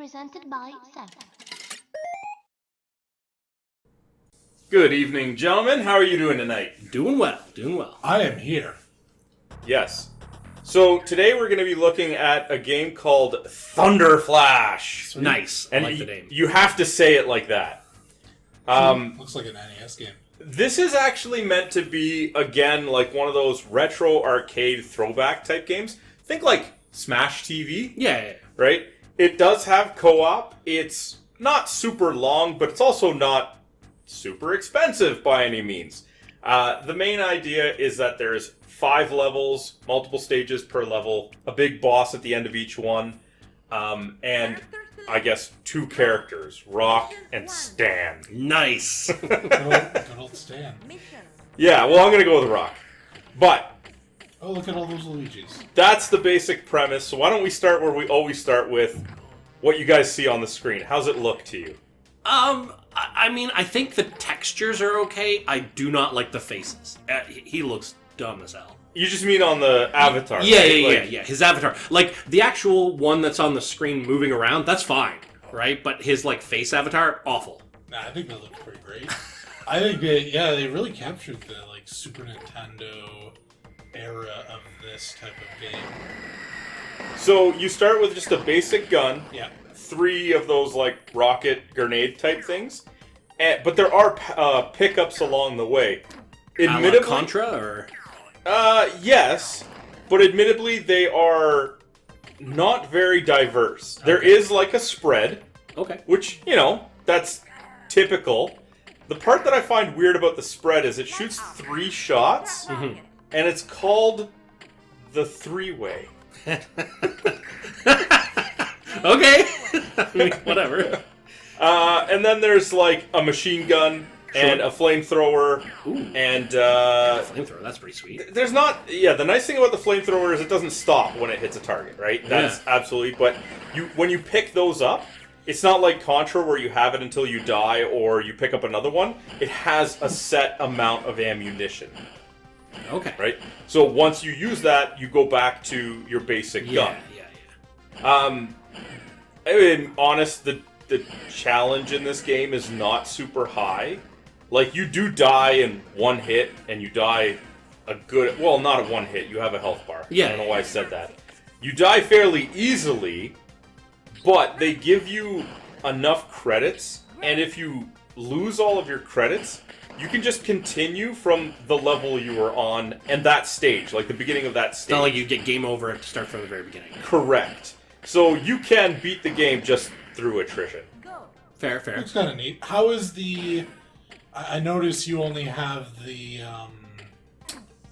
Presented by Seth. Good evening, gentlemen. How are you doing tonight? Doing well, doing well. I am here. Yes. So today we're going to be looking at a game called Thunderflash. Nice. And I like the name. you have to say it like that. Looks like an NES game. This is actually meant to be, again, like one of those retro arcade throwback type games. Think like Smash TV, Yeah. right? It does have co-op. It's not super long, but it's also not super expensive by any means. The main idea is that there's 5 levels, multiple stages per level, a big boss at the end of each one, and I guess 2 characters, Rock and Stan. Nice. Good old Stan. Yeah, well, I'm going to go with Rock. But Oh, look at all those Luigis. that's the basic premise, so why don't we start where we always start with what you guys see on the screen. How's it look to you? I mean, I think the textures are okay. I do not like the faces. He looks dumb as hell. You just mean on the avatar, Yeah, right? yeah. His avatar. Like, the actual one that's on the screen moving around, that's fine, right? But his, like, face avatar, awful. Nah, I think that looks pretty great. I think they really captured the like Super Nintendo era of this type of game. So you start with just a basic gun, Yeah. 3 of those like rocket grenade type things, but there are pickups along the way. Admittedly, Contra, or... Yes, but admittedly they are not very diverse. There is like a spread, Okay. which, you know, that's typical. The part that I find weird about the spread is it shoots 3 shots, and it's called the 3-way. Okay. I mean, whatever. And then there's like a machine gun and a flamethrower, and Flamethrower, that's pretty sweet. there's not. Yeah, the nice thing about the flamethrower is it doesn't stop when it hits a target, right? That's absolutely. But when you pick those up, it's not like Contra where you have it until you die or you pick up another one. It has a set amount of ammunition, Okay. right? So once you use that, you go back to your basic gun. Yeah. I mean, honest, the challenge in this game is not super high. Like, you do die in one hit, and you die a good... Well, not a one hit, you have a health bar. Yeah. I don't know why I said that. You die fairly easily, but they give you enough credits, and if you lose all of your credits, you can just continue from the level you were on and that stage, like the beginning of that stage. It's not like you get game over and start from the very beginning. Correct. So you can beat the game just through attrition. Fair. Looks kind of neat. How is the... I notice you only have the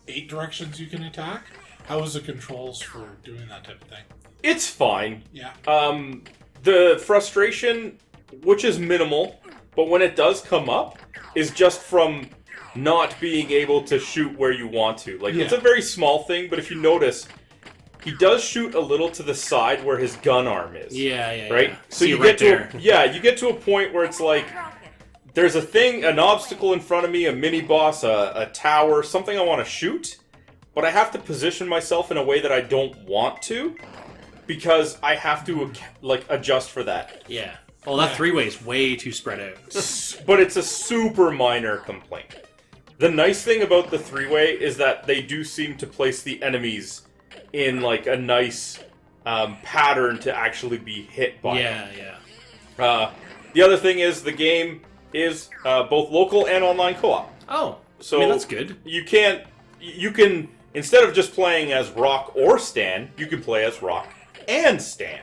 8 directions you can attack. How is the controls for doing that type of thing? It's fine. Yeah. The frustration, which is minimal, but when it does come up, is just from not being able to shoot where you want to. Like, it's a very small thing, but if you notice, he does shoot a little to the side where his gun arm is. Yeah. Right? So See you right get there. you get to a point where it's like, there's a thing, an obstacle in front of me, a mini-boss, a tower, something I want to shoot, but I have to position myself in a way that I don't want to, because I have to, like, adjust for that. Yeah. Well, that 3-way is way too spread out. But it's a super minor complaint. The nice thing about the 3-way is that they do seem to place the enemies in, like, a nice pattern to actually be hit by. Yeah. The other thing is the game is both local and online co-op. Oh, So I mean, that's good. You can, instead of just playing as Rock or Stan, you can play as Rock and Stan.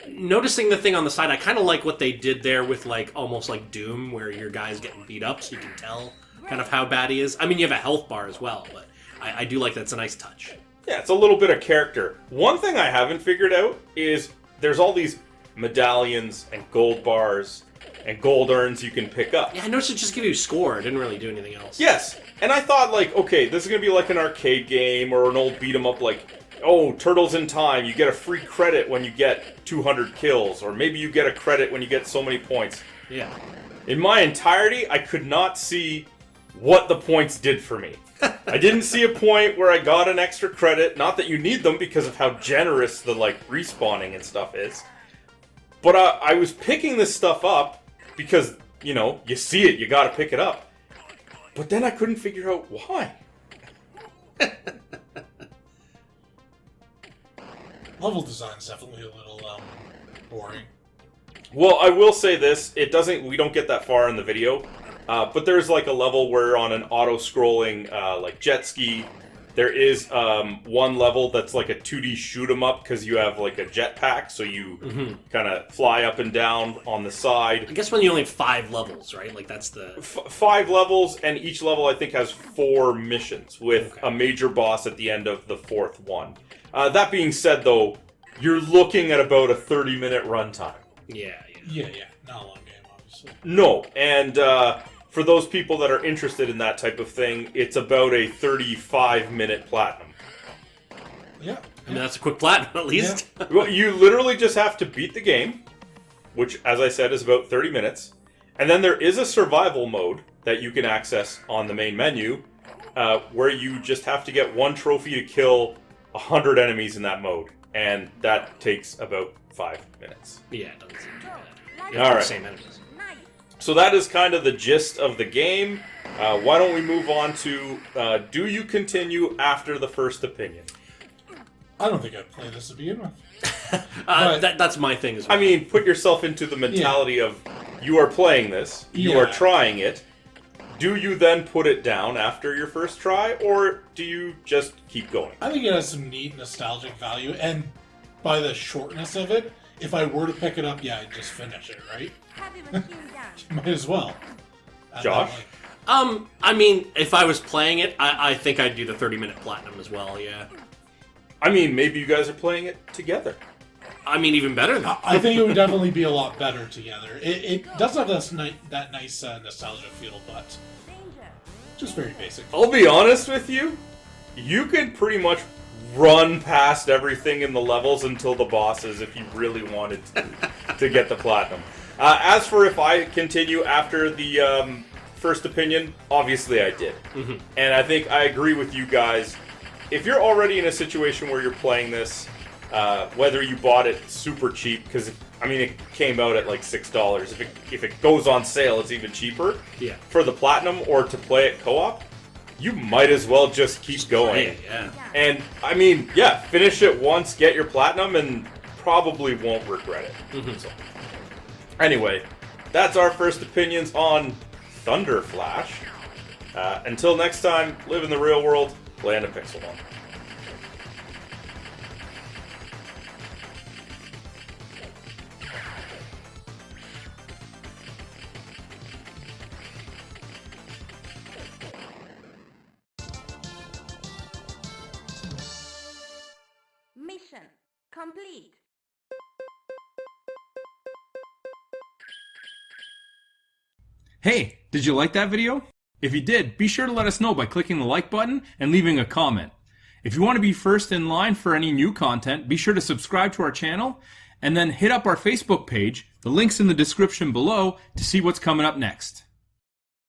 Noticing the thing on the side, I kind of like what they did there with, like, almost like Doom, where your guy's getting beat up, so you can tell kind of how bad he is. I mean, you have a health bar as well, but I do like that's a nice touch. Yeah, it's a little bit of character. One thing I haven't figured out is there's all these medallions and gold bars and gold urns you can pick up. Yeah, I noticed it just give you a score. It didn't really do anything else. Yes, and I thought, like, okay, this is going to be like an arcade game or an old beat-em-up, like, oh, Turtles in Time, you get a free credit when you get 200 kills, or maybe you get a credit when you get so many points. Yeah. In my entirety, I could not see what the points did for me. I didn't see a point where I got an extra credit. Not that you need them because of how generous the, like, respawning and stuff is. But I was picking this stuff up because, you know, you see it, you gotta pick it up. But then I couldn't figure out why. Level design's definitely a little boring. Well, I will say this, we don't get that far in the video, but there's like a level where on an auto-scrolling like jet ski, there is one level that's like a 2D shoot 'em up because you have like a jetpack, so you kind of fly up and down on the side. I guess when you only have 5 levels, right? Like that's the 5 levels, and each level I think has 4 missions with a major boss at the end of the 4th one. That being said, though, you're looking at about a 30-minute runtime. Yeah. Not a long game, obviously. No, and for those people that are interested in that type of thing, it's about a 35-minute platinum. Yeah. I mean, that's a quick platinum, at least. Yeah. Well, you literally just have to beat the game, which, as I said, is about 30 minutes. And then there is a survival mode that you can access on the main menu, where you just have to get 1 trophy to kill 100 enemies in that mode. And that takes about 5 minutes. Yeah, it doesn't seem too bad. All right. Same enemies. So that is kind of the gist of the game. Why don't we move on to, do you continue after the first opinion? I don't think I'd play this to begin with. That's my thing as well. I mean, put yourself into the mentality of, you are playing this, you are trying it. Do you then put it down after your first try, or do you just keep going? I think it has some neat nostalgic value, and by the shortness of it, if I were to pick it up, I'd just finish it, right? Might as well. Josh? I mean, if I was playing it, I think I'd do the 30-minute platinum as well, yeah. I mean, maybe you guys are playing it together. I mean, even better than I think it would definitely be a lot better together. It does have that nice nostalgia feel, but just very basic. I'll be honest with you, you could pretty much run past everything in the levels until the bosses if you really wanted to get the platinum. As for if I continue after the first opinion, obviously I did. And I think I agree with you guys. If you're already in a situation where you're playing this, whether you bought it super cheap, because I mean it came out at like $6. If it goes on sale, it's even cheaper. Yeah. For the platinum or to play it co-op, you might as well just keep going. Yeah. And I mean, finish it once, get your platinum, and probably won't regret it. So, anyway, that's our first opinions on Thunderflash. Until next time, live in the real world, play on a pixel one. Mission complete. Hey, did you like that video? If you did, be sure to let us know by clicking the like button and leaving a comment. If you want to be first in line for any new content, be sure to subscribe to our channel and then hit up our Facebook page. The link's in the description below to see what's coming up next.